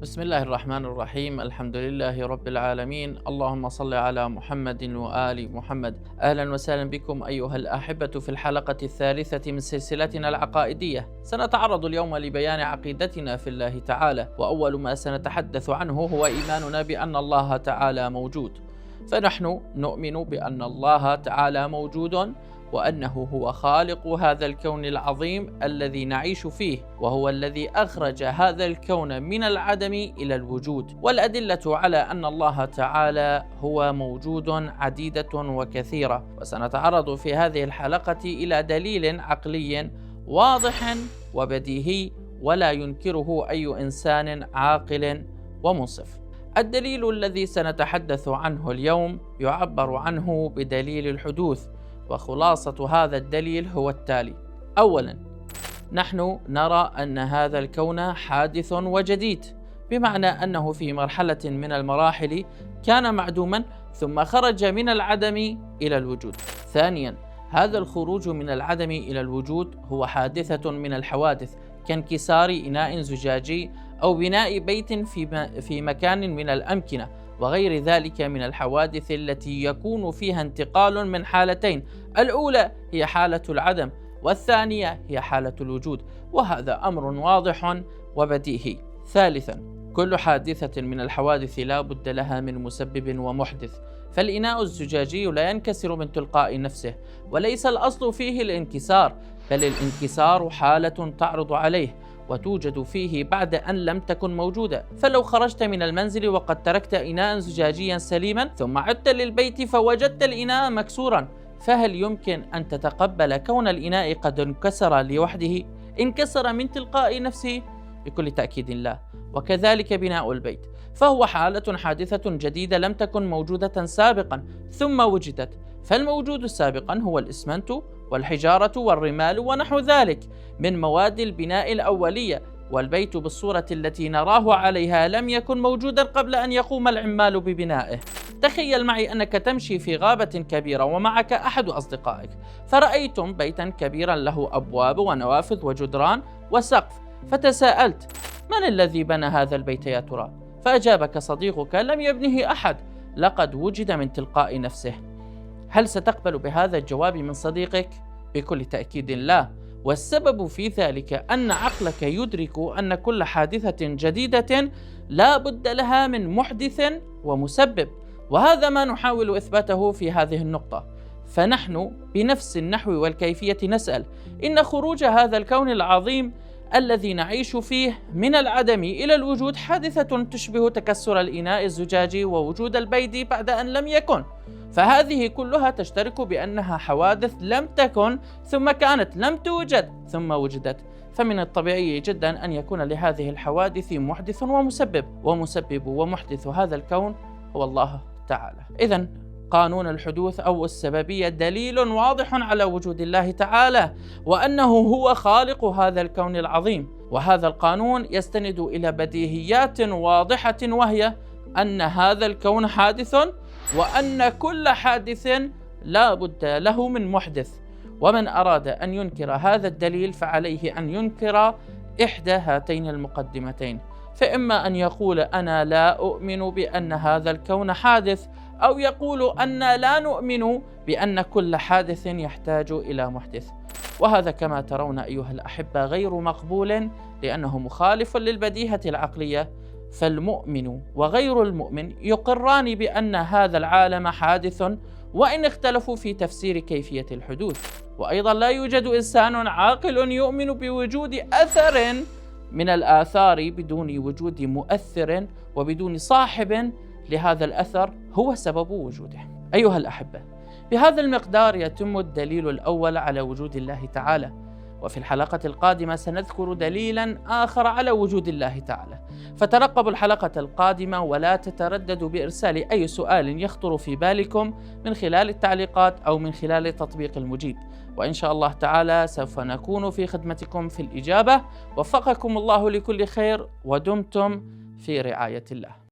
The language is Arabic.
بسم الله الرحمن الرحيم. الحمد لله رب العالمين. اللهم صل على محمد وآل محمد. أهلا وسهلا بكم أيها الأحبة في الحلقة الثالثة من سلسلتنا العقائدية. سنتعرض اليوم لبيان عقيدتنا في الله تعالى، وأول ما سنتحدث عنه هو إيماننا بأن الله تعالى موجود. فنحن نؤمن بأن الله تعالى موجود، وأنه هو خالق هذا الكون العظيم الذي نعيش فيه، وهو الذي أخرج هذا الكون من العدم إلى الوجود. والأدلة على أن الله تعالى هو موجود عديدة وكثيرة، وسنتعرض في هذه الحلقة إلى دليل عقلي واضح وبديهي ولا ينكره أي إنسان عاقل ومنصف. الدليل الذي سنتحدث عنه اليوم يعبر عنه بدليل الحدوث، وخلاصة هذا الدليل هو التالي: أولاً، نحن نرى أن هذا الكون حادث وجديد، بمعنى أنه في مرحلة من المراحل كان معدوماً ثم خرج من العدم إلى الوجود. ثانياً، هذا الخروج من العدم إلى الوجود هو حادثة من الحوادث، كانكسار إناء زجاجي أو بناء بيت في مكان من الأمكنة، وغير ذلك من الحوادث التي يكون فيها انتقال من حالتين: الأولى هي حالة العدم، والثانية هي حالة الوجود، وهذا أمر واضح وبديهي. ثالثاً، كل حادثة من الحوادث لا بد لها من مسبب ومحدث، فالإناء الزجاجي لا ينكسر من تلقاء نفسه، وليس الأصل فيه الانكسار، بل الانكسار حالة تعرض عليه وتوجد فيه بعد أن لم تكن موجودة. فلو خرجت من المنزل وقد تركت إناء زجاجيا سليما ثم عدت للبيت فوجدت الإناء مكسورا، فهل يمكن أن تتقبل كون الإناء قد انكسر لوحده؟ انكسر من تلقاء نفسه؟ بكل تأكيد لا. وكذلك بناء البيت، فهو حالة حادثة جديدة لم تكن موجودة سابقا ثم وجدت، فالموجود سابقا هو الإسمنت والحجارة والرمال ونحو ذلك من مواد البناء الأولية، والبيت بالصورة التي نراه عليها لم يكن موجودا قبل أن يقوم العمال ببنائه. تخيل معي أنك تمشي في غابة كبيرة ومعك أحد أصدقائك، فرأيتم بيتا كبيرا له أبواب ونوافذ وجدران وسقف، فتساءلت: من الذي بنى هذا البيت يا ترى؟ فأجابك صديقك: لم يبنه أحد، لقد وجد من تلقاء نفسه. هل ستقبل بهذا الجواب من صديقك؟ بكل تأكيد لا. والسبب في ذلك أن عقلك يدرك أن كل حادثة جديدة لا بد لها من محدث ومسبب، وهذا ما نحاول إثباته في هذه النقطة. فنحن بنفس النحو والكيفية نسأل: إن خروج هذا الكون العظيم الذي نعيش فيه من العدم إلى الوجود حادثة تشبه تكسر الإناء الزجاجي ووجود البيض بعد أن لم يكن، فهذه كلها تشترك بأنها حوادث لم تكن ثم كانت، لم توجد ثم وجدت. فمن الطبيعي جدا أن يكون لهذه الحوادث محدث ومسبب، ومسبب ومحدث هذا الكون هو الله تعالى. إذن قانون الحدوث أو السببية دليل واضح على وجود الله تعالى، وأنه هو خالق هذا الكون العظيم. وهذا القانون يستند إلى بديهيات واضحة، وهي أن هذا الكون حادث، وأن كل حادث لا بد له من محدث. ومن أراد أن ينكر هذا الدليل فعليه أن ينكر إحدى هاتين المقدمتين، فإما أن يقول: أنا لا أؤمن بأن هذا الكون حادث، أو يقول: أنا لا نؤمن بأن كل حادث يحتاج إلى محدث. وهذا كما ترون أيها الأحبة غير مقبول، لأنه مخالف للبديهة العقلية. فالمؤمن وغير المؤمن يقران بأن هذا العالم حادث، وإن اختلفوا في تفسير كيفية الحدوث. وأيضا لا يوجد إنسان عاقل يؤمن بوجود أثر من الآثار بدون وجود مؤثر وبدون صاحب لهذا الأثر هو سبب وجوده. أيها الأحبة، بهذا المقدار يتم الدليل الأول على وجود الله تعالى، وفي الحلقة القادمة سنذكر دليلا آخر على وجود الله تعالى. فترقبوا الحلقة القادمة، ولا تترددوا بإرسال أي سؤال يخطر في بالكم من خلال التعليقات أو من خلال تطبيق المجيب، وإن شاء الله تعالى سوف نكون في خدمتكم في الإجابة. وفقكم الله لكل خير، ودمتم في رعاية الله.